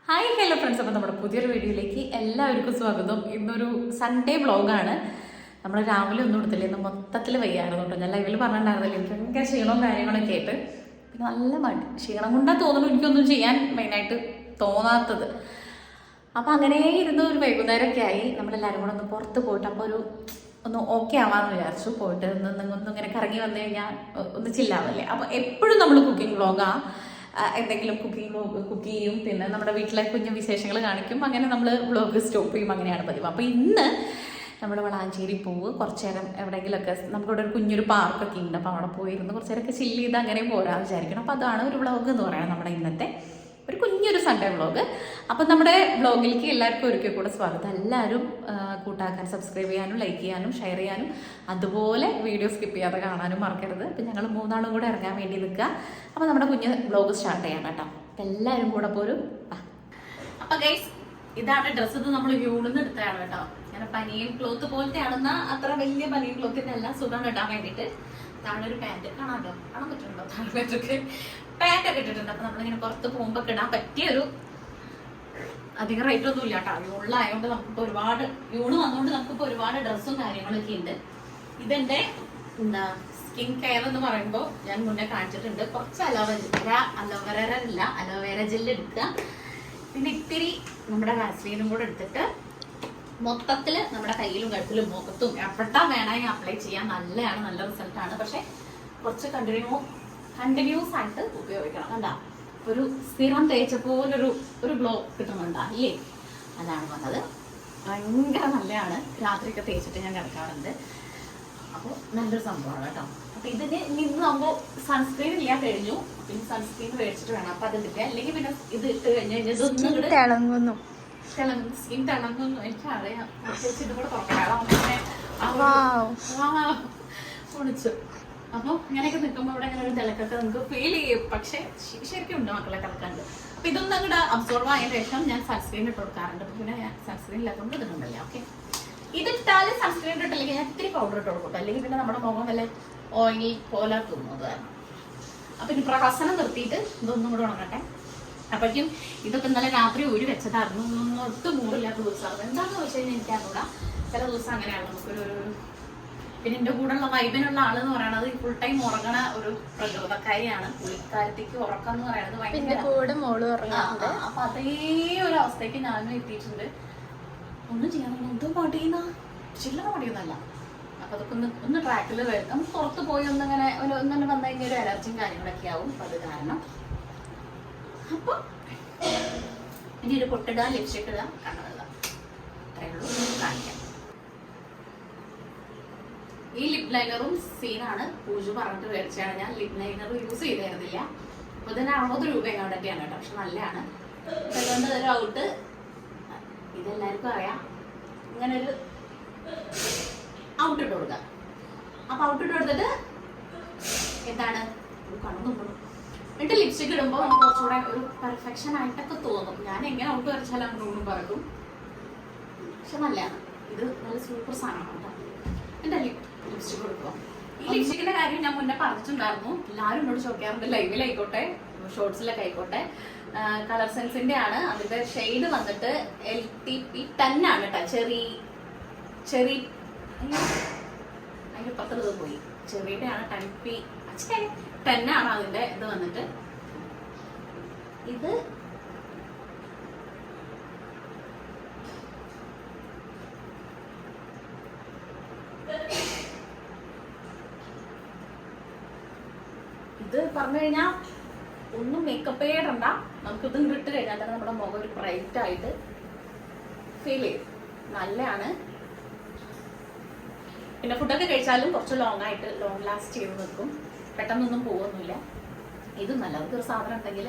Hi hello friends, അപ്പോൾ നമ്മുടെ പുതിയൊരു വീഡിയോയിലേക്ക് എല്ലാവർക്കും സ്വാഗതം. ഇന്നൊരു സൺഡേ വ്ളോഗാണ്. നമ്മൾ രാവിലെ ഒന്നും എടുത്തില്ല, ഇന്ന് മൊത്തത്തിൽ വയ്യായിരുന്നു കേട്ടോ. ഞാൻ ലൈവിൽ പറഞ്ഞിട്ടുണ്ടായിരുന്നില്ല, എനിക്ക് ഭയങ്കര ക്ഷീണവും കാര്യങ്ങളൊക്കെ ആയിട്ട്. പിന്നെ നല്ല മടി, ക്ഷീണം കൊണ്ടാ തോന്നുന്നു എനിക്കൊന്നും ചെയ്യാൻ മെയിനായിട്ട് തോന്നാത്തത്. അപ്പം അങ്ങനെ ഇരുന്ന് ഒരു വൈകുന്നേരമൊക്കെ ആയി, നമ്മളെല്ലാവരും കൂടെ ഒന്ന് പുറത്ത് പോയിട്ട് അപ്പോൾ ഒന്ന് ഓക്കെ ആവാമെന്ന് വിചാരിച്ചു. പോയിട്ട് ഒന്നും ഇങ്ങനെ കറങ്ങി വന്നു കഴിഞ്ഞാൽ ഒന്ന് ചില്ലാവല്ലേ. അപ്പോൾ എപ്പോഴും നമ്മൾ കുക്കിംഗ് വ്ളോഗാണ്, എന്തെങ്കിലും കുക്ക് ചെയ്യും, പിന്നെ നമ്മുടെ വീട്ടിലെ കുഞ്ഞു വിശേഷങ്ങൾ കാണിക്കും. അങ്ങനെ നമ്മൾ വ്ളോഗ് സ്റ്റോപ്പ് ചെയ്യും, അങ്ങനെയാണ് പതിവ്. അപ്പോൾ ഇന്ന് നമ്മുടെ വളാഞ്ചേരി പോവ് കുറച്ച് നേരം എവിടെയെങ്കിലുമൊക്കെ, നമുക്കിവിടെ ഒരു കുഞ്ഞൊരു പാർക്കൊക്കെ ഉണ്ട്, അപ്പോൾ അവിടെ പോയിരുന്ന് കുറച്ച് നേരമൊക്കെ ചില്ല് ചെയ്ത് അങ്ങനെ പോരാന്ന് വിചാരിക്കണം. അപ്പോൾ അതാണ് ഒരു വ്ളോഗ് എന്ന് പറയുന്നത്, നമ്മുടെ ഇന്നത്തെ ഒരു കുഞ്ഞൊരു സൺഡേ വ്ളോഗ്. അപ്പം നമ്മുടെ വ്ളോഗിലേക്ക് എല്ലാവർക്കും ഒരിക്കൽ കൂടെ സ്വാഗതം. എല്ലാവരും കൂട്ടാക്കാൻ, സബ്സ്ക്രൈബ് ചെയ്യാനും ലൈക്ക് ചെയ്യാനും ഷെയർ ചെയ്യാനും അതുപോലെ വീഡിയോ സ്കിപ്പ് ചെയ്യാതെ കാണാനും മറക്കരുത്. അപ്പം ഞങ്ങൾ മൂന്നാളും കൂടെ ഇറങ്ങാൻ വേണ്ടി നിൽക്കുക. അപ്പം നമ്മുടെ കുഞ്ഞ് വ്ളോഗ് സ്റ്റാർട്ട് ചെയ്യാം കേട്ടോ. അപ്പം എല്ലാവരും കൂടെ പോരും. അപ്പം ഗൈസ്, ഇതാണ് ഡ്രസ്സ്. ഇത് നമ്മൾ യൂണിന്ന് എടുത്തതാണ് കേട്ടോ. അങ്ങനെ പനിയൻ ക്ലോത്ത് പോലത്തെ ആണെന്ന അത്ര വലിയ പനിയൻ ക്ലോത്തിൻ്റെ എല്ലാം സുഖം കിട്ടാൻ വേണ്ടിയിട്ട് താഴെ ഒരു പാൻറ്റ് കാണാൻ പറ്റുന്നുണ്ടോ? താഴെ പാൻറ്റൊക്കെ പാൻറ്റൊക്കെ ഇട്ടിട്ടുണ്ട്. അപ്പം നമ്മളിങ്ങനെ പുറത്ത് പോകുമ്പോൾ ഇടാൻ പറ്റിയൊരു അധികം റേറ്റ് ഒന്നും ഇല്ല കേട്ടോ. യൂണിലായതുകൊണ്ട് നമുക്കിപ്പോൾ ഒരുപാട് യൂണ് വന്നുകൊണ്ട് നമുക്കിപ്പോൾ ഒരുപാട് ഡ്രസ്സും കാര്യങ്ങളൊക്കെ ഉണ്ട്. ഇതെൻ്റെ എന്താ സ്കിൻ കെയർ എന്ന് പറയുമ്പോൾ ഞാൻ മുന്നേ കാണിച്ചിട്ടുണ്ട്. കുറച്ച് അലോവേര ജെല്ല് എടുക്കുക, പിന്നെ ഇത്തിരി നമ്മുടെ വാസ്ലീനും കൂടെ എടുത്തിട്ട് മൊത്തത്തിൽ നമ്മുടെ കയ്യിലും കഴുത്തിലും മുഖത്തും എപ്പോഴാ വേണമെങ്കിൽ അപ്ലൈ ചെയ്യാൻ നല്ലതാണ്, നല്ല റിസൾട്ടാണ്. പക്ഷെ കുറച്ച് കണ്ടിന്യൂസ് ആയിട്ട് ഉപയോഗിക്കണം. കണ്ടാ ഒരു സ്ഥിരം തേച്ച പോലൊരു ഗ്ലോ കിട്ടുന്നുണ്ടാ ഇല്ലേ? അതാണ് വന്നത്. ഭയങ്കര നല്ലതാണ്. രാത്രിയൊക്കെ തേച്ചിട്ട് ഞാൻ കിടക്കാറുണ്ട്. അപ്പോൾ നല്ലൊരു സംഭവമാണ് കേട്ടോ. അപ്പം ഇതിന് ഇന്ന് നമ്മൾ സൺസ്ക്രീൻ ഇല്ലാതെ കഴിഞ്ഞു, പിന്നെ സൺസ്ക്രീൻ മേടിച്ചിട്ട് വേണം. അപ്പം അത് ഇട്ടില്ല, അല്ലെങ്കിൽ പിന്നെ ഇത് ഇട്ട് കഴിഞ്ഞ് കഴിഞ്ഞാൽ സ്കിൻ തിളങ്ങുന്നു. എനിക്കറിയാം, പ്രത്യേകിച്ച് ഇതും കൂടെ പൊളിച്ചു. അപ്പോൾ ഇങ്ങനെയൊക്കെ നിൽക്കുമ്പോൾ ഇവിടെ ഇങ്ങനെ ഒരു തിളക്കൊക്കെ നമുക്ക് ഫീൽ ചെയ്യും. പക്ഷെ ശരിക്കും ഉണ്ട് മക്കളെ തിളക്കാണ്ട്. അപ്പം ഇതൊന്നും അങ്ങോട്ട് അബ്സോർവ് ആയതിനു ശേഷം ഞാൻ സൺസ്ക്രീൻ ഇട്ട് കൊടുക്കാറുണ്ട്. അപ്പം പിന്നെ ഞാൻ സൺസ്ക്രീൻ ഇല്ലാത്തതുകൊണ്ട് ഇടുന്നുണ്ടല്ലേ. ഓക്കെ, ഇതിട്ടാൽ സൺസ്ക്രീൻ ഇട്ടില്ലെങ്കിൽ ഞാൻ ഇത്തിരി പൗഡർ ഇട്ട് കൊടുക്കും, അല്ലെങ്കിൽ പിന്നെ നമ്മുടെ മുഖം വല്ല ഓയിലി പോലെ തോന്നുന്നത് കാരണം. അപ്പം ഇനി പ്രഹസനം നിർത്തിയിട്ട് ഇതൊന്നും കൂടെ ഉണങ്ങട്ടെ. അപ്പോഴേക്കും ഇതൊക്കെ ഇന്നലെ രാത്രി ഒരു വെച്ചതായിരുന്നു. ഒട്ടും മൂടില്ലാത്ത ദിവസമാണ്. എന്താണെന്ന് വെച്ച് കഴിഞ്ഞാൽ എനിക്കറിയില്ല, ചില ദിവസം അങ്ങനെയാണ് നമുക്കൊരു. പിന്നെ എൻ്റെ കൂടെ ഉള്ള വൈബിനുള്ള ആളെന്ന് പറയുന്നത് ഫുൾ ടൈം ഉറങ്ങണ ഒരു പ്രകൃതക്കാരിയാണ്. പുള്ളിക്കാരത്തേക്ക് ഉറക്കം എന്ന് പറയുന്നത് ഭയങ്കര. അപ്പൊ അതേ ഒരു അവസ്ഥയ്ക്ക് ഞാനും എത്തിയിട്ടുണ്ട്. ഒന്നും ചെയ്യാനുള്ള എന്തും മടിയുന്ന ചില്ലറ മടിയൊന്നല്ല. അപ്പൊ അതൊക്കെ ഒന്ന് ട്രാക്കിൽ വരും. നമുക്ക് പുറത്ത് പോയി ഒന്നിങ്ങനെ ഒന്നെ വന്നു കഴിഞ്ഞാൽ ഒരു അലർജിയും കാര്യങ്ങളൊക്കെ ആവും. അപ്പൊ അത് കാരണം അപ്പൊ ഇനി ഒരു പൊട്ടിടുക, ലിപ്സ്റ്റിക് ഇടുക, കണ്ണുക, അത്രയേ ഉള്ളൂ. കാണിക്കാം. ഈ ലിപ് ലൈനറും സീനാണ്. പൂജ പറഞ്ഞിട്ട് മേടിച്ചാണ്. ഞാൻ ലിപ് ലൈനർ യൂസ് ചെയ്തിരുന്നില്ല. അപ്പൊ ഇതിന് 60 രൂപ എങ്ങോട്ടൊക്കെയാണ് കേട്ടോ. പക്ഷെ നല്ലതാണ്. അതുകൊണ്ട് ഒരു ഔട്ട്, ഇതെല്ലാവർക്കും അറിയാം, ഇങ്ങനെ ഒരു ഔട്ട് ഇട്ട് കൊടുക്കുക. അപ്പൊ ഔട്ട് ഇട്ട് കൊടുത്തിട്ട് എന്താണ് കണ്ണു എന്നിട്ട് ലിപ്സ്റ്റിക് ഇടുമ്പോൾ നമുക്ക് കുറച്ചുകൂടെ ഒരു പെർഫെക്ഷൻ ആയിട്ടൊക്കെ തോന്നും. ഞാൻ എങ്ങനെ ഔട്ട് വരച്ചാലും അങ്ങോട്ടും പറയും. പക്ഷെ നല്ലതാണ്. ഇത് നല്ല സൂപ്പർ സാധനമാണ് കേട്ടോ. എൻ്റെ ലിപ്സ്റ്റിക് കൊടുക്കുക. ഈ ലിപ്സ്റ്റിക്കിന്റെ കാര്യം ഞാൻ മുന്നേ പറഞ്ഞിട്ടുണ്ടായിരുന്നു. എല്ലാവരും എന്നോട് ചോദിക്കാറുണ്ട്, ലൈവിലായിക്കോട്ടെ ഷോർട്സിലൊക്കെ ആയിക്കോട്ടെ. കളർ സെൻസിന്റെ ആണ്. അതിന്റെ ഷെയ്ഡ് വന്നിട്ട് LTP 10 ആണ് കേട്ടോ. ചെറി അതിന്റെ 10 പോയി. ചെറിയുടെ ആണ് 10 ആണ് അതിന്റെ ഇത് വന്നിട്ട്. ഇത് പറഞ്ഞു കഴിഞ്ഞാൽ ഒന്നും മേക്കപ്പേ ഇടണ്ട. നമുക്ക് ഇത് ഇട്ട് കഴിഞ്ഞാൽ തന്നെ നമ്മുടെ മുഖം ഒരു ബ്രൈറ്റ് ആയിട്ട് ഫീൽ ചെയ്യും. നല്ലതാണ്. പിന്നെ ഫുഡൊക്കെ കഴിച്ചാലും കുറച്ച് ലോങ് ലാസ്റ്റ് ചെയ്ത് നിൽക്കും. പെട്ടെന്നൊന്നും പോകുന്നില്ല. ഇതും നല്ല ഒരു സാധനം ഉണ്ടെങ്കിൽ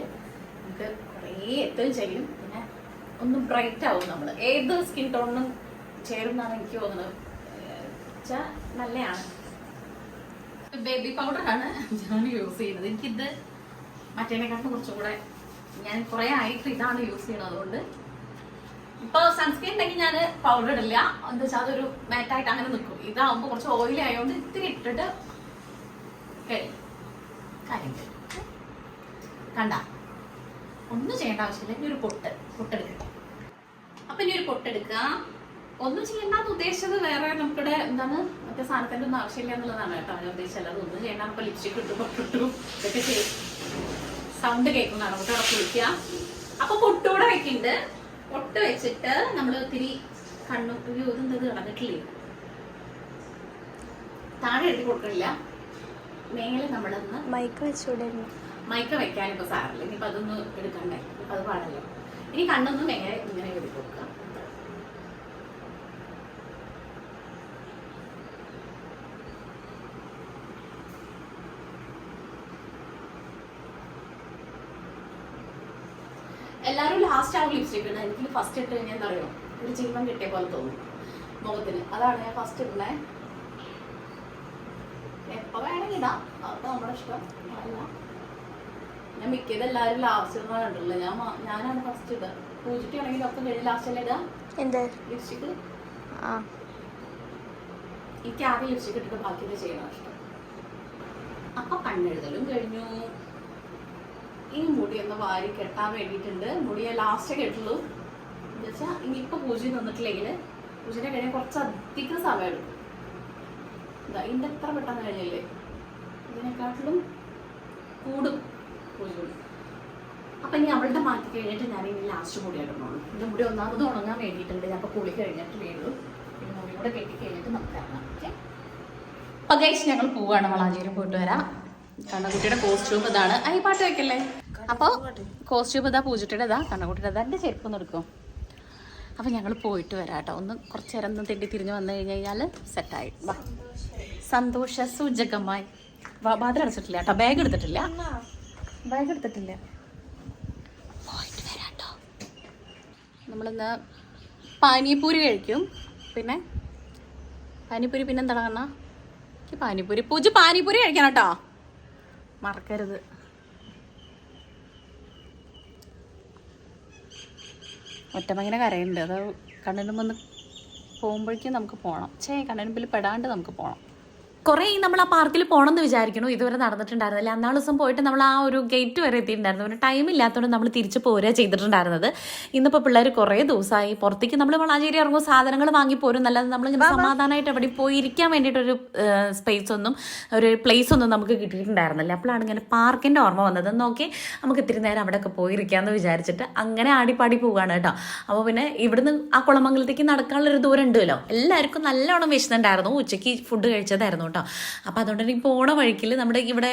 നമുക്ക് കുറേ എത്തുകയും ചെയ്യും. പിന്നെ ഒന്നും ബ്രൈറ്റ് ആവും. നമ്മൾ ഏത് സ്കിൻ ടോണിനും ചേരും എന്നാണ് എനിക്ക് തോന്നുന്നത്. വെച്ചാൽ നല്ലതാണ്. ബേബി പൗഡറാണ് ഞാൻ യൂസ് ചെയ്യുന്നത്. എനിക്കിത് മറ്റേനെക്കാട്ടും കുറച്ചും കൂടെ, ഞാൻ കുറേ ആയിട്ട് ഇതാണ് യൂസ് ചെയ്യുന്നത്. അതുകൊണ്ട് ഇപ്പോൾ സൺസ്ക്രീൻ ഉണ്ടെങ്കിൽ ഞാൻ പൗഡർ ഇടില്ല. എന്താ വെച്ചാൽ അതൊരു മാറ്റായിട്ട് അങ്ങനെ നിൽക്കും. ഇതാവുമ്പോൾ കുറച്ച് ഓയിലി ആയതുകൊണ്ട് ഇത്തിരി ഇട്ടിട്ട് കാര്യം കണ്ട ഒന്നും ചെയ്യേണ്ട ആവശ്യമില്ല. ഇനി ഒരു പൊട്ട് പൊട്ടെടുക്കുക. ഒന്നും ചെയ്യണ്ടെന്ന് ഉദ്ദേശിച്ചത് വേറെ നമുക്കിവിടെ എന്താണ് മറ്റേ സാധനത്തിന്റെ ഒന്നും ആവശ്യമില്ല എന്നുള്ളതാണ് കേട്ടോ ഞാൻ ഉദ്ദേശിച്ചത്. ഒന്നും ചെയ്യണ്ട, നമുക്ക് ലിപ്സ്റ്റിക് ഇട്ടു പൊട്ടിട്ടു ഇതൊക്കെ ചെയ്യും. സൗണ്ട് കേൾക്കുന്നതാണ്. നമുക്ക് അവിടെ കുളിക്കുക. അപ്പൊ പൊട്ടൂടെ വെക്കുന്നുണ്ട്. പൊട്ട് വെച്ചിട്ട് നമ്മൾ ഒത്തിരി ഇതെന്തത് കിടന്നിട്ടില്ലേ, താഴെ എഴുതി കൊടുക്കണില്ല. മേലെ നമ്മളൊന്ന് മൈക്ക വെക്കാൻ ഇപ്പൊ സാറില്ല. ഇനിയിപ്പൊ അതൊന്നും എടുക്കണ്ടേ, അത് പാടല്ലോ. ഇനി കണ്ണൊന്ന് മേലെ ഇങ്ങനെ എഴുതി കൊടുക്കുക. എല്ലാരും ലാസ്റ്റ് ആവും ലിപ്സ്റ്റിക് ഇടുന്നത്. എനിക്ക് ഫസ്റ്റ് ഇട്ട് കഴിഞ്ഞാൽ എന്താ അറിയോ, ഒരു ജീവൻ കിട്ടിയ പോലെ തോന്നും മുഖത്തിന്. അതാണ് ഞാൻ ഫസ്റ്റ് ഇടുന്നേ. എപ്പോ വേണമെങ്കിൽ ഇടാം, അതൊക്കെ നമ്മുടെ ഇഷ്ടം. അല്ല ഞാൻ മിക്കത് എല്ലാവരും ലാസ്റ്റ് ഇടുന്ന കണ്ടില്ല. ഞാനാണ് ഫസ്റ്റ് ഇടുക. പൂജിറ്റി ആണെങ്കിൽ ഒക്കെ കഴിഞ്ഞ് ലാസ്റ്റ് അല്ലേ ഇടുക ലിപ്സ്റ്റിക്. എനിക്ക് ആകെ ലിപ്സ്റ്റിക് ഇട്ടിട്ട് ബാക്കിയൊക്കെ ചെയ്യണം ഇഷ്ടം. അപ്പൊ കണ്ണെഴുതലും കഴിഞ്ഞു. ഈ മുടി ഒന്ന് വാരി കെട്ടാൻ വേണ്ടിയിട്ടുണ്ട്. മുടിയെ ലാസ്റ്റ് കെട്ടുള്ളൂ എന്ന് വെച്ചാൽ ഇനിയിപ്പോൾ പൂജ തന്നിട്ടില്ലെങ്കിൽ പൂജനെ കഴിഞ്ഞാൽ കുറച്ചധികം സമയം എടുക്കും. എന്താ ഇതിൻ്റെ എത്ര പെട്ടെന്ന് കഴിഞ്ഞില്ലേ, ഇതിനെക്കാട്ടിലും കൂടും പൂജ. അപ്പം ഇനി അവളുടെ മാറ്റി കഴിഞ്ഞിട്ട് ഞാൻ ഇനി ലാസ്റ്റ് മുടി ഇടണുള്ളൂ. എൻ്റെ മുടി ഒന്നാമത് ഉണങ്ങാൻ വേണ്ടിയിട്ടുണ്ട്. ഞാൻ അപ്പോൾ കുളി കഴിഞ്ഞിട്ട് വീണ്ടും പിന്നെ മുടി കൂടെ കെട്ടി കഴിഞ്ഞിട്ട് നമുക്ക് ഇറങ്ങാം. ഓക്കെ, അപ്പം ഗൈസ് ഞങ്ങൾ പോവുകയാണ്. വളാഞ്ചേരി പോയിട്ട് വരാം. കണ്ണകുട്ടിയുടെ കോസ്റ്റ്യൂം ഇതാണ്. ഈ പാട്ട് വെക്കല്ലേ. അപ്പോൾ കോസ്റ്റ്യൂം ഇതാ, പൂജിട്ടിയുടെ ഇതാ, കണ്ണകുട്ടിയുടെ ഇതാ. എൻ്റെ ചെരുപ്പ് ഒന്ന് എടുക്കും. അപ്പം ഞങ്ങൾ പോയിട്ട് വരാം കേട്ടോ. ഒന്ന് കുറച്ച് നേരം ഒന്ന് തെണ്ടി തിരിഞ്ഞ് വന്നു കഴിഞ്ഞാൽ സെറ്റായി. വാ, സന്തോഷ സൂചകമായി. ബാധ അടച്ചിട്ടില്ല കേട്ടോ. ബാഗ് എടുത്തിട്ടില്ല. പോയിട്ട് വരാം കേട്ടോ. നമ്മളിന്ന് പാനിപൂരി കഴിക്കും. പിന്നെ പാനിപൂരി പിന്നെന്താണ് കാണാ, പാനിപൂരി പൂജ പാനിപൂരി കഴിക്കണം കേട്ടോ, മറക്കരുത്. ഒറ്റമങ്ങനെ കരയുന്നുണ്ട്. അത് കണ്ണിന് മുമ്പ് പോകുമ്പോഴേക്കും നമുക്ക് പോകണം. കണ്ണിന് മുമ്പിൽ പെടാണ്ട് നമുക്ക് പോകണം. കുറേ നമ്മൾ ആ പാർക്കിൽ പോകണമെന്ന് വിചാരിക്കണു. ഇതുവരെ നടന്നിട്ടുണ്ടായിരുന്നില്ല. അന്നാൾ ദിവസം പോയിട്ട് നമ്മൾ ആ ഒരു ഗേറ്റ് വരെ എത്തിയിട്ടുണ്ടായിരുന്നു. ഒരു ടൈം ഇല്ലാത്തതുകൊണ്ട് നമ്മൾ തിരിച്ച് പോരുക ചെയ്തിട്ടുണ്ടായിരുന്നത്. ഇന്നിപ്പോൾ പിള്ളേർ കുറേ ദിവസമായി പുറത്തേക്ക് നമ്മൾ വളാഞ്ചേരി ഇറങ്ങുമ്പോൾ സാധനങ്ങൾ വാങ്ങി പോരും എന്നല്ലാതെ നമ്മളിങ്ങനെ സമാധാനമായിട്ട് എവിടെ പോയി ഇരിക്കാൻ വേണ്ടിയിട്ടൊരു ഒരു പ്ലേസ് ഒന്നും നമുക്ക് കിട്ടിയിട്ടുണ്ടായിരുന്നില്ല. അപ്പോഴാണ് ഇങ്ങനെ പാർക്കിൻ്റെ ഓർമ്മ വന്നത്. നോക്കി നമുക്ക് ഇത്തിരി നേരം അവിടെയൊക്കെ പോയിരിക്കാമെന്ന് വിചാരിച്ചിട്ട് അങ്ങനെ ആടിപ്പാടി പോവുകയാണ് കേട്ടോ. അപ്പോൾ പിന്നെ ഇവിടുന്ന് ആ കുളമംഗലത്തേക്ക് നടക്കാനുള്ളൊരു ദൂരം ഉണ്ടല്ലോ. എല്ലാവർക്കും നല്ലോണം വിശന്നുണ്ടായിരുന്നു. ഉച്ചയ്ക്ക് ഫുഡ് കഴിച്ചതായിരുന്നു കേട്ടോ. അപ്പോൾ അതുകൊണ്ട് തന്നെ പോണ വഴിക്കിൽ നമ്മുടെ ഇവിടെ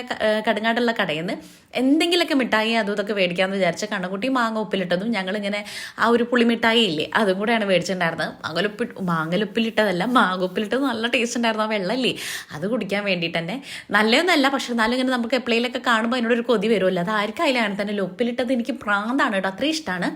കടുങ്ങാടുള്ള കടയിൽ നിന്ന് എന്തെങ്കിലുമൊക്കെ മിഠായി അതും ഇതൊക്കെ മേടിക്കാമെന്ന് വിചാരിച്ച കണ്ണക്കുട്ടി മാങ്ങ ഉപ്പിലിട്ടതും ഞങ്ങളിങ്ങനെ ആ ഒരു പുളിമിഠായി ഇല്ലേ അതും കൂടെയാണ് മേടിച്ചിട്ടുണ്ടായിരുന്നത്. മാങ്ങലുപ്പിലിട്ടതല്ല, മാങ്ങ ഉപ്പിലിട്ടത് നല്ല ടേസ്റ്റ് ഉണ്ടായിരുന്നു. ആ വെള്ളമില്ലേ അത് കുടിക്കാൻ വേണ്ടിയിട്ട് തന്നെ. നല്ലതൊന്നല്ല, പക്ഷെ എന്നാലും ഇങ്ങനെ നമുക്ക് എപ്പോഴേലൊക്കെ കാണുമ്പോൾ അതിനോടൊരു കൊതി വരുമല്ലോ. അത് ആർക്കും അതിലാണ് തന്നെ. ഉപ്പിലിട്ടത് എനിക്ക് പ്രാന്താണ് കേട്ടോ, അത്രയും ഇഷ്ടമാണ്.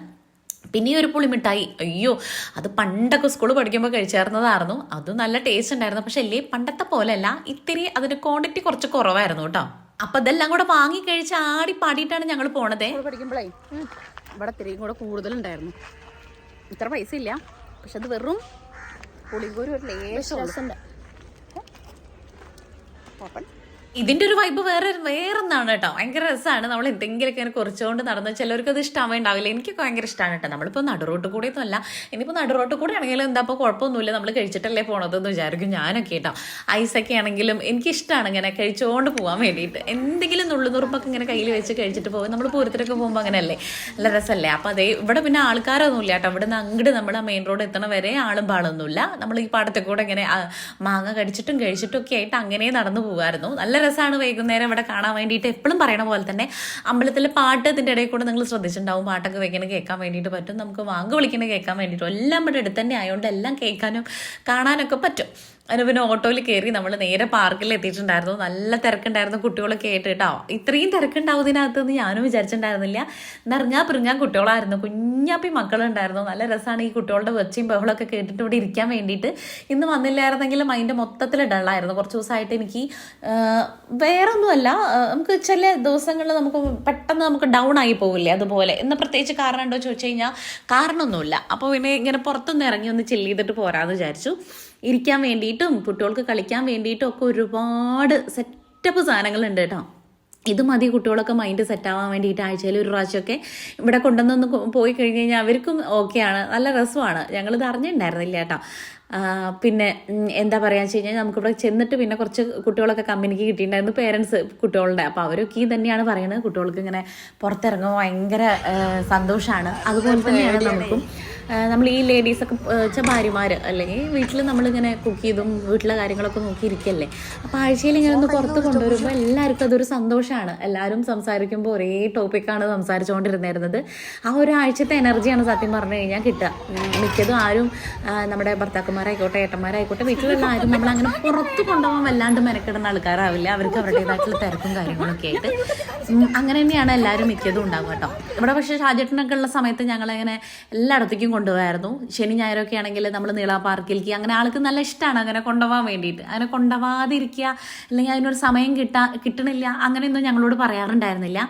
പിന്നെ ഒരു പുളിമിഠായി, അയ്യോ അത് പണ്ടൊക്കെ സ്കൂൾ പഠിക്കുമ്പോൾ കഴിച്ചേർന്നതായിരുന്നു. അതും നല്ല ടേസ്റ്റ് ഉണ്ടായിരുന്നു. പക്ഷെ അല്ലേ പണ്ടത്തെ പോലെയല്ല, ഇത്തിരി അതിൻ്റെ ക്വാണ്ടിറ്റി കുറച്ച് കുറവായിരുന്നു കേട്ടോ. അപ്പം ഇതെല്ലാം കൂടെ വാങ്ങി കഴിച്ച് ആടി പാടിയിട്ടാണ് ഞങ്ങൾ പോണതേ. പഠിക്കുമ്പോഴേ ഇവിടെ ഇത്തിരിയും കൂടെ കൂടുതലുണ്ടായിരുന്നു. ഇത്ര പൈസ ഇല്ല, പക്ഷെ അത് വെറും പുളിങ്കൂരി ഒരു ലേശം. ഇതിൻ്റെ ഒരു വൈബ് വേറൊന്നാണ് കേട്ടോ. ഭയങ്കര രസമാണ്. നമ്മൾ എന്തെങ്കിലുമൊക്കെ ഇങ്ങനെ കുറച്ചുകൊണ്ട് നടന്ന് ചിലർക്ക് അത് ഇഷ്ടമാവേണ്ടാവില്ല. എനിക്കൊക്കെ ഭയങ്കര ഇഷ്ടമാണ് കേട്ടോ. നമ്മളിപ്പോൾ നടുറോട്ട് കൂടെ ഒന്നും അല്ല. ഇനിയിപ്പോൾ നടുറോട്ട് കൂടെ ആണെങ്കിലും എന്താ ഇപ്പോൾ കുഴപ്പമൊന്നുമില്ല, നമ്മൾ കഴിച്ചിട്ടല്ലേ പോണതെന്ന് വിചാരിക്കും ഞാനൊക്കെ കേട്ടോ. ഐസൊക്കെ ആണെങ്കിലും എനിക്കിഷ്ടമാണ് ഇങ്ങനെ കഴിച്ചുകൊണ്ട് പോകാൻ വേണ്ടിയിട്ട്. എന്തെങ്കിലും നുറുപ്പൊക്കെ ഇങ്ങനെ കയ്യിൽ വെച്ച് കഴിച്ചിട്ട് പോകും. നമ്മൾ പൂരത്തിലൊക്കെ പോകുമ്പോൾ അങ്ങനെയല്ലേ, നല്ല രസമല്ലേ. അപ്പോൾ അതേ ഇവിടെ പിന്നെ ആൾക്കാരൊന്നുമില്ല കേട്ടോ. ഇവിടെ നിന്ന് അങ്ങോട്ട് നമ്മൾ ആ മെയിൻ റോഡ് എത്തണ വരെ ആളും പാളൊന്നുമില്ല. നമ്മൾ ഈ പാടത്തെ കൂടെ ഇങ്ങനെ മാങ്ങ കടിച്ചിട്ടും കഴിച്ചിട്ടും ഒക്കെ ആയിട്ട് അങ്ങനെ നടന്നു പോകുമായിരുന്നു. നല്ല രസമാണ് വൈകുന്നേരം ഇവിടെ കാണാൻ വേണ്ടിയിട്ട്. എപ്പോഴും പറയണ പോലെ തന്നെ അമ്പലത്തിലെ പാട്ട് ഇതിൻ്റെ ഇടയിൽ കൂടെ നിങ്ങൾ ശ്രദ്ധിച്ചിട്ടുണ്ടാവും. പാട്ടൊക്കെ വെക്കുന്നത് കേൾക്കാൻ വേണ്ടിയിട്ട് പറ്റും. നമുക്ക് വാങ്ങ് വിളിക്കുന്നത് കേൾക്കാൻ വേണ്ടിയിട്ടും എല്ലാം ഇവിടെ അടുത്ത് തന്നെ ആയതുകൊണ്ട് എല്ലാം കേൾക്കാനും കാണാനൊക്കെ പറ്റും. അതിന് പിന്നെ ഓട്ടോയിൽ കയറി നമ്മൾ നേരെ പാർക്കിൽ എത്തിയിട്ടുണ്ടായിരുന്നു. നല്ല തിരക്കുണ്ടായിരുന്നു. കുട്ടികളൊക്കെ ആയിട്ട് കേട്ടോ. ഇത്രയും തിരക്കുണ്ടാവും ഇതിനകത്തെന്ന് ഞാനും വിചാരിച്ചിട്ടുണ്ടായിരുന്നില്ല. നിറഞ്ഞാൽ പിറിഞ്ഞാൽ കുട്ടികളായിരുന്നു, കുഞ്ഞാപ്പി മക്കളുണ്ടായിരുന്നു. നല്ല രസമാണ് ഈ കുട്ടികളുടെ വെച്ചയും ബഹളമൊക്കെ കേട്ടിട്ട് ഇവിടെ ഇരിക്കാൻ വേണ്ടിയിട്ട്. ഇന്ന് വന്നില്ലായിരുന്നെങ്കിലും അതിൻ്റെ മൊത്തത്തിൽ ഡള്ളായിരുന്നു. കുറച്ച് ദിവസമായിട്ട് എനിക്ക് വേറൊന്നുമല്ല, നമുക്ക് ചില ദിവസങ്ങളിൽ നമുക്ക് പെട്ടെന്ന് നമുക്ക് ഡൗൺ ആയി പോകില്ലേ, അതുപോലെ. ഇന്ന് പ്രത്യേകിച്ച് കാരണം ഉണ്ടോ ചോദിച്ചു കഴിഞ്ഞാൽ കാരണമൊന്നുമില്ല. അപ്പോൾ പിന്നെ ഇങ്ങനെ പുറത്തൊന്ന് ഇറങ്ങി ഒന്ന് ചില്ല് ചെയ്തിട്ട് പോരാന്ന് വിചാരിച്ചു. ഇരിക്കാൻ വേണ്ടിയിട്ടും കുട്ടികൾക്ക് കളിക്കാൻ വേണ്ടിയിട്ടും ഒക്കെ ഒരുപാട് സെറ്റപ്പ് സാധനങ്ങളുണ്ട് കേട്ടോ. ഇത് മതി കുട്ടികളൊക്കെ മൈൻഡ് സെറ്റാവാൻ വേണ്ടിയിട്ട് ആഴ്ചയിൽ ഒരു പ്രാവശ്യമൊക്കെ ഇവിടെ കൊണ്ടുവന്നൊന്ന് പോയി കഴിഞ്ഞ് കഴിഞ്ഞാൽ അവർക്കും ഓക്കെയാണ്, നല്ല രസമാണ്. ഞങ്ങളിത് അറിഞ്ഞിട്ടുണ്ടായിരുന്നില്ല കേട്ടോ. പിന്നെ എന്താ പറയുക വെച്ച് കഴിഞ്ഞാൽ നമുക്കിവിടെ ചെന്നിട്ട് പിന്നെ കുറച്ച് കുട്ടികളൊക്കെ കമ്പനിക്ക് കിട്ടിയിട്ടുണ്ടായിരുന്നു, പേരൻസ് കുട്ടികളുടെ. അപ്പോൾ അവരൊക്കെ ഈ തന്നെയാണ് പറയുന്നത്, കുട്ടികൾക്ക് ഇങ്ങനെ പുറത്തിറങ്ങുമ്പോൾ ഭയങ്കര സന്തോഷമാണ്. അതുപോലെ തന്നെയാണ് നമുക്കും. നമ്മൾ ഈ ലേഡീസൊക്കെ വെച്ചാൽ ഭാര്യമാർ അല്ലെങ്കിൽ വീട്ടിൽ നമ്മളിങ്ങനെ കുക്ക് ചെയ്തും വീട്ടിലെ കാര്യങ്ങളൊക്കെ നോക്കിയിരിക്കല്ലേ. അപ്പോൾ ആഴ്ചയിൽ ഇങ്ങനെ ഒന്ന് പുറത്ത് കൊണ്ടുവരുമ്പോൾ എല്ലാവർക്കും അതൊരു സന്തോഷമാണ്. എല്ലാവരും സംസാരിക്കുമ്പോൾ ഒരേ ടോപ്പിക്കാണ് സംസാരിച്ചുകൊണ്ടിരുന്നിരുന്നത്. ആ ഒരാഴ്ചത്തെ എനർജിയാണ് സത്യം പറഞ്ഞു കഴിഞ്ഞാൽ കിട്ടുക. മിക്കതും ആരും നമ്മുടെ ഭർത്താക്കന്മാരായിക്കോട്ടെ ഏട്ടന്മാരായിക്കോട്ടെ വീട്ടിലുള്ള ആരും നമ്മളങ്ങനെ പുറത്ത് കൊണ്ടുപോകാൻ വല്ലാണ്ട് മെനക്കെടുന്ന ആൾക്കാരാവില്ല. അവർക്ക് അവരുടേതായിട്ടുള്ള തിരക്കും കാര്യങ്ങളൊക്കെ ആയിട്ട് അങ്ങനെ തന്നെയാണ് എല്ലാവരും മിക്കതും ഉണ്ടാകും കേട്ടോ. ഇവിടെ പക്ഷേ ഷാജേട്ടനൊക്കെ ഉള്ള സമയത്ത് ഞങ്ങളങ്ങനെ എല്ലായിടത്തേക്കും കൊണ്ടുപോകായിരുന്നു. ശനി ഞായറൊക്കെ ആണെങ്കിൽ നമ്മൾ നീള പാർക്കിലേക്ക്, അങ്ങനെ ആൾക്ക് നല്ല ഇഷ്ടമാണ് അങ്ങനെ കൊണ്ടുപോകാൻ വേണ്ടിയിട്ട്. അങ്ങനെ കൊണ്ടുപോകാതിരിക്കുക അല്ലെങ്കിൽ അതിനൊരു സമയം കിട്ടണില്ല അങ്ങനെയൊന്നും ഞങ്ങളോട് പറയാറുണ്ടായിരുന്നില്ല.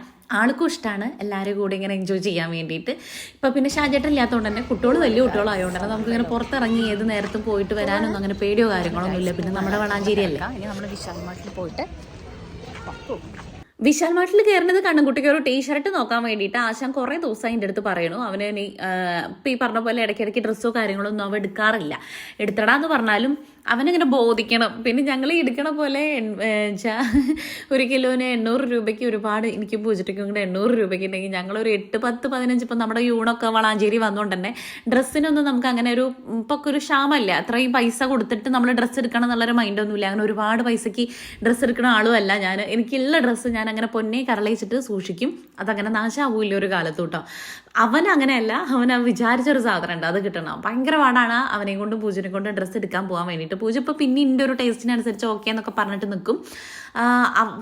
ആൾക്കും ഇഷ്ടമാണ് എല്ലാവരും കൂടി ഇങ്ങനെ എൻജോയ് ചെയ്യാൻ വേണ്ടിയിട്ട്. ഇപ്പം പിന്നെ ഷാജേട്ടൻ ഇല്ലാത്തതുകൊണ്ട് തന്നെ കുട്ടികൾ വലിയ കുട്ടികളായതുകൊണ്ട് തന്നെ നമുക്കിങ്ങനെ പുറത്തിറങ്ങി ഏത് നേരത്തും പോയിട്ട് വരാനൊന്നും അങ്ങനെ പേടിയോ കാര്യങ്ങളൊന്നും ഇല്ല. പിന്നെ നമ്മുടെ വളാഞ്ചേരി അല്ല, ഇനി നമ്മൾ വിശാൽ മാർട്ടിൽ പോയിട്ട് വിശാൽ മാർട്ടിൽ കയറുന്നത് കണ്ണൻകുട്ടിക്ക് ഒരു ടീഷർട്ട് നോക്കാൻ വേണ്ടിയിട്ട്. ആശാൻ കുറേ ദിവസം അതിൻ്റെ അടുത്ത് പറയണു അവന് ഇപ്പം ഈ പറഞ്ഞ പോലെ ഇടയ്ക്കിടയ്ക്ക് ഡ്രസ്സോ കാര്യങ്ങളോ ഒന്നും അവ എടുക്കാറില്ല. എടുത്തടാന്ന് പറഞ്ഞാലും അവനിങ്ങനെ ബോധിക്കണം. പിന്നെ ഞങ്ങൾ എടുക്കണ പോലെ വെച്ചാൽ 1 കിലോന് 800 രൂപയ്ക്ക് ഒരുപാട്, എനിക്ക് പൂജയ്ക്കും കൂടെ 800 രൂപയ്ക്ക് ഉണ്ടെങ്കിൽ ഞങ്ങളൊരു 8, 10, 15 ഇപ്പം നമ്മുടെ യൂണൊക്കെ വളാഞ്ചേരി വന്നുകൊണ്ട് തന്നെ ഡ്രസ്സിനൊന്നും നമുക്ക് അങ്ങനെ ഒരു ഇപ്പൊക്കെ ഒരു ക്ഷാമല്ല. അത്രയും പൈസ കൊടുത്തിട്ട് നമ്മൾ ഡ്രസ്സ് എടുക്കണം എന്നുള്ളൊരു മൈൻഡൊന്നുമില്ല. അങ്ങനെ ഒരുപാട് പൈസയ്ക്ക് ഡ്രസ്സ് എടുക്കുന്ന ആളും അല്ല ഞാൻ. എനിക്കുള്ള ഡ്രസ്സ് ഞാൻ അങ്ങനെ പൊന്നെ കരളയിച്ചിട്ട് സൂക്ഷിക്കും, അതങ്ങനെ നാശാവൂല്ല ഒരു കാലത്ത് കേട്ടോ. അവൻ അങ്ങനെയല്ല, അവൻ വിചാരിച്ചൊരു സാധനം ഉണ്ട്, അത് കിട്ടണം. ഭയങ്കര പാടാണ് അവനെ കൊണ്ടും പൂജനെ കൊണ്ടും ഡ്രസ്സ് എടുക്കാൻ പോകാൻ വേണ്ടിയിട്ട്. പൂജ ഇപ്പോൾ പിന്നെ എൻ്റെ ഒരു ടേസ്റ്റിനനുസരിച്ച് ഓക്കെ എന്നൊക്കെ പറഞ്ഞിട്ട് നിൽക്കും.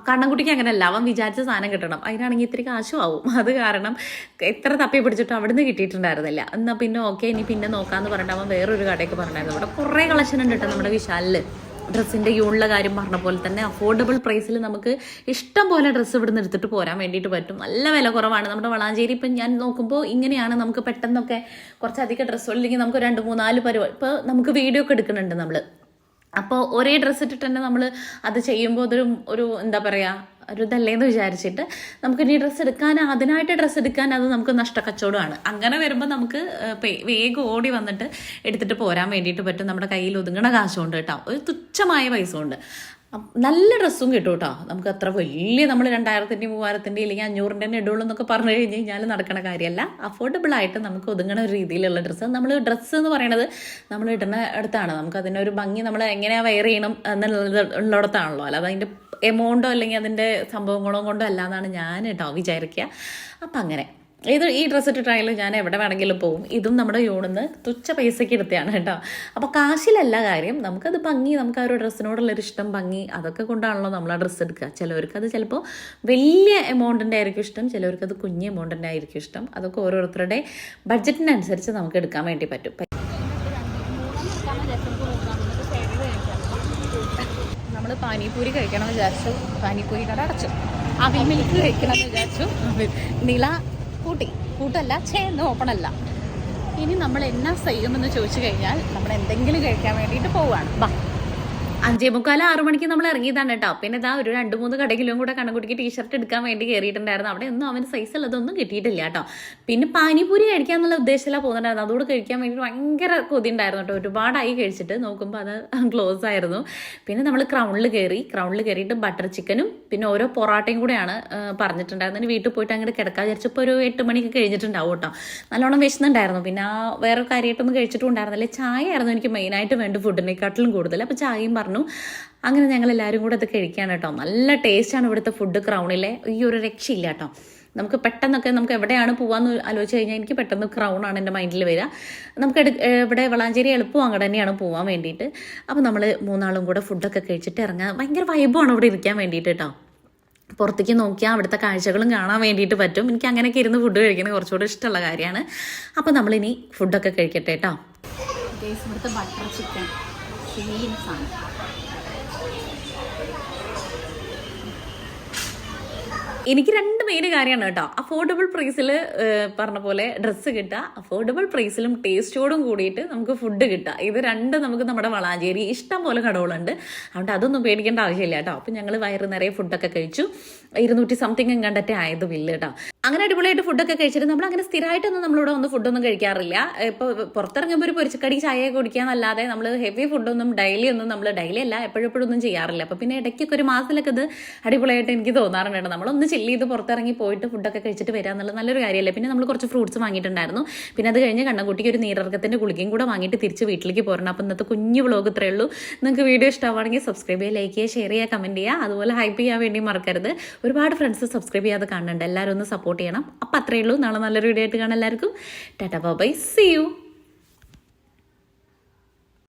കണ്ണൻകുട്ടിക്ക് അങ്ങനെയല്ല, അവൻ വിചാരിച്ച സാധനം കിട്ടണം. അതിനാണെങ്കിൽ ഇത്തിരി കാശും ആവും. അത് കാരണം എത്ര തപ്പി പിടിച്ചിട്ടും അവിടുന്ന് കിട്ടിയിട്ടുണ്ടായിരുന്നില്ല. എന്നാൽ പിന്നെ ഓക്കെ ഇനി പിന്നെ നോക്കാമെന്ന് പറഞ്ഞിട്ട് അവൻ വേറൊരു കടയൊക്കെ പറഞ്ഞായിരുന്നു. ഇവിടെ കുറേ കളക്ഷൻ ഉണ്ട് കേട്ടോ നമ്മുടെ വിശാലിൽ. ഡ്രസ്സിൻ്റെ യൂണിലെ കാര്യം പറഞ്ഞ പോലെ തന്നെ അഫോർഡബിൾ പ്രൈസിൽ നമുക്ക് ഇഷ്ടം പോലെ ഡ്രസ്സ് ഇവിടെ നിന്ന് എടുത്തിട്ട് പോരാൻ വേണ്ടിയിട്ട് പറ്റും. നല്ല വില കുറവാണ്. നമ്മുടെ വളാഞ്ചേരി ഇപ്പം ഞാൻ നോക്കുമ്പോൾ ഇങ്ങനെയാണ്. നമുക്ക് പെട്ടെന്നൊക്കെ കുറച്ചധികം ഡ്രസ്സുകൾ ഇല്ലെങ്കിൽ നമുക്ക് 2, 3, 4 പരിപാടി ഇപ്പോൾ നമുക്ക് വീഡിയോ ഒക്കെ എടുക്കുന്നുണ്ട് നമ്മൾ. അപ്പോൾ ഒരേ ഡ്രസ്സ് ഇട്ടിട്ട് തന്നെ നമ്മൾ അത് ചെയ്യുമ്പോൾ ഒരു എന്താ പറയുക ഒരു ഇതല്ലേന്ന് വിചാരിച്ചിട്ട് നമുക്ക് ഇനി ഡ്രസ്സ് എടുക്കാൻ, അതിനായിട്ട് ഡ്രസ്സ് എടുക്കാൻ അത് നമുക്ക് നഷ്ടക്കച്ചവടമാണ്. അങ്ങനെ വരുമ്പോൾ നമുക്ക് വേഗം ഓടി വന്നിട്ട് എടുത്തിട്ട് പോരാൻ വേണ്ടിയിട്ട് പറ്റും. നമ്മുടെ കയ്യിൽ ഒതുങ്ങണ കാശുകൊണ്ട് കേട്ടോ, ഒരു തുച്ഛമായ പൈസ കൊണ്ട് നല്ല ഡ്രസ്സും കിട്ടും കേട്ടോ. നമുക്ക് അത്ര വലിയ നമ്മൾ 2000-ൻ്റെ 3000-ൻ്റെ ഇല്ലെങ്കിൽ 500-ൻ്റെ തന്നെ ഇടുള്ളൂ എന്നൊക്കെ പറഞ്ഞു കഴിഞ്ഞ് കഴിഞ്ഞാൽ നടക്കണ കാര്യമല്ല. അഫോർഡബിളായിട്ട് നമുക്ക് ഒതുങ്ങണ ഒരു രീതിയിലുള്ള ഡ്രസ്സ്. നമ്മൾ ഡ്രസ്സ് എന്ന് പറയുന്നത് നമ്മൾ ഇടുന്ന അടുത്താണ്, നമുക്ക് അതിനൊരു ഭംഗി നമ്മൾ എങ്ങനെയാണ് വെയർ ചെയ്യണം എന്നുള്ളത് ഉള്ളിടത്താണല്ലോ. അല്ലാതെ അതിൻ്റെ എമൗണ്ടോ അല്ലെങ്കിൽ അതിൻ്റെ സംഭവങ്ങളോ കൊണ്ടോ അല്ല എന്നാണ് ഞാൻ കേട്ടോ വിചാരിക്കുക. അപ്പം അങ്ങനെ ഈ ഡ്രസ്സ് ഇട്ടിട്ടായാലും ഞാൻ എവിടെ വേണമെങ്കിലും പോകും. ഇതും നമ്മുടെ യൂണിന്ന് തുച്ഛ പൈസയ്ക്ക് എടുത്തതാണ് കേട്ടോ. അപ്പോൾ കാശിലല്ല കാര്യം, നമുക്കത് ഭംഗി, നമുക്ക് ആ ഒരു ഡ്രസ്സിനോടുള്ളൊരു ഇഷ്ടം, ഭംഗി, അതൊക്കെ കൊണ്ടാണല്ലോ നമ്മൾ ആ ഡ്രസ്സ് എടുക്കുക. ചിലവർക്ക് അത് ചിലപ്പോൾ വലിയ എമൗണ്ടിൻ്റെ ആയിരിക്കും ഇഷ്ടം, ചിലവർക്ക് അത് കുഞ്ഞ് എമൗണ്ടിൻ്റെ ആയിരിക്കും ഇഷ്ടം. അതൊക്കെ ഓരോരുത്തരുടെ ബഡ്ജറ്റിനനുസരിച്ച് നമുക്ക് എടുക്കാൻ വേണ്ടി പറ്റും. നമ്മൾ പാനിപൂരി കഴിക്കണം വിചാരിച്ചു, പാനിപൂരി കട അടച്ചു. അവിൽ മിൽക്ക് കഴിക്കണം വിചാരിച്ചു, നില കൂട്ടല്ല ചേന്ന് ഓപ്പൺ അല്ല. ഇനി നമ്മൾ എന്നാ ചെയ്യുമെന്ന് ചോദിച്ചു കഴിഞ്ഞാൽ നമ്മൾ എന്തെങ്കിലും കഴിക്കാൻ വേണ്ടിയിട്ട് പോവുകയാണ്. 5:45, 6 മണിക്ക് നമ്മൾ ഇറങ്ങിയതാണ് കേട്ടോ. പിന്നെ ഇതാ ഒരു 2-3 കടയിലും കൂടെ കണ്ണൻകുട്ടിക്ക് ടീഷർട്ട് എടുക്കാൻ വേണ്ടി കയറിയിട്ടുണ്ടായിരുന്നു. അവിടെ ഒന്നും അവന് സൈസ് ഉള്ളതൊന്നും കിട്ടിയിട്ടില്ല കേട്ടോ. പിന്നെ പാനിപൂരി കഴിക്കാന്നുള്ള ഉദ്ദേശത്തിലാണ് പോകുന്നുണ്ടായിരുന്നു. അതോട് കഴിക്കാൻ വേണ്ടി ഭയങ്കര കൊതി ഉണ്ടായിരുന്നു കേട്ടോ. ഒരുപാടായി കഴിച്ചിട്ട് നോക്കുമ്പോൾ അത് ക്ലോസ് ആയിരുന്നു. പിന്നെ നമ്മൾ ക്രൗണിൽ കയറിയിട്ട് ബട്ടർ ചിക്കനും പിന്നെ ഓരോ പൊറാട്ടയും കൂടെയാണ് പറഞ്ഞിട്ടുണ്ടായിരുന്നത്. വീട്ടിൽ പോയിട്ട് അങ്ങോട്ട് കിടക്കാൻ വിചാരിച്ചപ്പോൾ ഒരു 8 മണിക്ക് കഴിഞ്ഞിട്ടുണ്ടാവും കേട്ടോ. നല്ലോണം വിശന്നുണ്ടായിരുന്നു. പിന്നെ വേറെ കാര്യമായിട്ടൊന്നും കഴിച്ചിട്ടും ഉണ്ടായിരുന്നില്ല. ചായ ആയിരുന്നു എനിക്ക് മെയിനായിട്ട് വേണ്ട ഫുഡിനെക്കാട്ടിലും കൂടുതൽ. അപ്പോൾ ചായയും പറഞ്ഞു. അങ്ങനെ ഞങ്ങൾ എല്ലാവരും കൂടെ അത് കഴിക്കുകയാണ് കേട്ടോ. നല്ല ടേസ്റ്റാണ് ഇവിടുത്തെ ഫുഡ് ക്രൗണിലെ. ഈ ഒരു രക്ഷയില്ല കേട്ടോ. നമുക്ക് പെട്ടെന്നൊക്കെ നമുക്ക് എവിടെയാണ് പോകാമെന്ന് ആലോചിച്ച് കഴിഞ്ഞാൽ എനിക്ക് പെട്ടെന്ന് ക്രൗണാണ് എൻ്റെ മൈൻഡിൽ വരിക. നമുക്ക് ഇവിടെ വളാഞ്ചേരി എളുപ്പം അങ്ങോട്ട് തന്നെയാണ് പോകാൻ വേണ്ടിയിട്ട്. അപ്പോൾ നമ്മൾ 3 ആളും കൂടെ ഫുഡൊക്കെ കഴിച്ചിട്ട് ഇറങ്ങാൻ ഭയങ്കര വൈബാണ് ഇവിടെ ഇരിക്കാൻ വേണ്ടിയിട്ട് കേട്ടോ. പുറത്തേക്ക് നോക്കിയാൽ അവിടുത്തെ കാഴ്ചകളും കാണാൻ വേണ്ടിയിട്ട് പറ്റും. എനിക്ക് അങ്ങനെയൊക്കെ ഇരുന്ന് ഫുഡ് കഴിക്കുന്നത് കുറച്ചുകൂടെ ഇഷ്ടമുള്ള കാര്യമാണ്. അപ്പോൾ നമ്മളിനി ഫുഡൊക്കെ കഴിക്കട്ടെ കേട്ടോ. ഇവിടുത്തെ ബട്ടർ ചിക്കൻ ഫീലിങ്സാണ്. എനിക്ക് 2 മെയിൻ കാര്യമാണ് കേട്ടോ. അഫോർഡബിൾ പ്രൈസിൽ പറഞ്ഞ പോലെ ഡ്രസ്സ് കിട്ടുക, അഫോർഡബിൾ പ്രൈസിലും ടേസ്റ്റോടും കൂടിയിട്ട് നമുക്ക് ഫുഡ് കിട്ടുക. ഇത് 2 നമുക്ക് നമ്മുടെ വളാഞ്ചേരി ഇഷ്ടം പോലെ കടകളുണ്ട്. അതുകൊണ്ട് അതൊന്നും പേടിക്കേണ്ട ആവശ്യമില്ല കേട്ടോ. അപ്പം ഞങ്ങൾ വയറ് നിറയെ ഫുഡൊക്കെ കഴിച്ചു. 200 സംതിങ് കണ്ടിട്ടേ ആയത് ബില്ല് കേട്ടോ. അങ്ങനെ അടിപൊളിയായിട്ട് ഫുഡൊക്കെ കഴിച്ചിട്ട് നമ്മൾ അങ്ങനെ സ്ഥിരമായിട്ടൊന്നും നമ്മളിവിടെ ഫുഡൊന്നും കഴിക്കാറില്ല. ഇപ്പോൾ പുറത്തിറങ്ങുമ്പോൾ ഒരു പൊരിച്ചക്കടി ചായ കുടിക്കാന്നല്ലാതെ നമ്മൾ ഹെവി ഫുഡൊന്നും ഡെയിലി അല്ല എപ്പോഴെപ്പോഴൊന്നും ചെയ്യാറില്ല. അപ്പോൾ പിന്നെ ഇടയ്ക്കൊക്കെ ഒരു മാസത്തിലൊക്കെ ഇത് അടിപൊളിയായിട്ട് എനിക്ക് തോന്നാറുണ്ട്. നമ്മളൊന്ന് ചില്ല് ചെയ്ത് പുറത്തിറങ്ങി പോയിട്ട് ഫുഡൊക്കെ കഴിച്ചിട്ട് വരിക എന്നുള്ളത് നല്ലൊരു കാര്യമല്ലേ. പിന്നെ നമ്മൾ കുറച്ച് ഫ്രൂട്ട്സ് വാങ്ങിയിട്ടുണ്ടായിരുന്നു. പിന്നെ അത് കഴിഞ്ഞ് കണ്ണൻകുട്ടിക്ക് ഒരു നീരിറക്കത്തിൻ്റെ ഗുളികയും കൂടെ വാങ്ങിയിട്ട് തിരിച്ച് വീട്ടിലേക്ക് പോരണം. അപ്പോൾ ഇന്നത്തെ കുഞ്ഞു വ്ളോഗ് ഇത്രയേ ഉള്ളൂ. നിങ്ങൾക്ക് വീഡിയോ ഇഷ്ടമാണെങ്കിൽ സബ്സ്ക്രൈബ് ചെയ്യുക, ലൈക്ക് ചെയ്യുക, ഷെയർ ചെയ്യുക, കമൻറ്റ് ചെയ്യുക. അതുപോലെ ഹൈപ്പ് ചെയ്യാൻ വേണ്ടി മറക്കരുത്. ഒരുപാട് ഫ്രണ്ട്സ് സബ്സ്ക്രൈബ് ചെയ്യാതെ കാണുന്നുണ്ട്. എല്ലാവരും ഒന്ന് സപ്പോർട്ട് ചെയ്യണം. അപ്പോൾ അത്രയേ ഉള്ളൂ. നാളെ നല്ലൊരു വീഡിയോ ആയിട്ട് കാണാം. എല്ലാവർക്കും ടാറ്റാ ബൈ, സീ യു.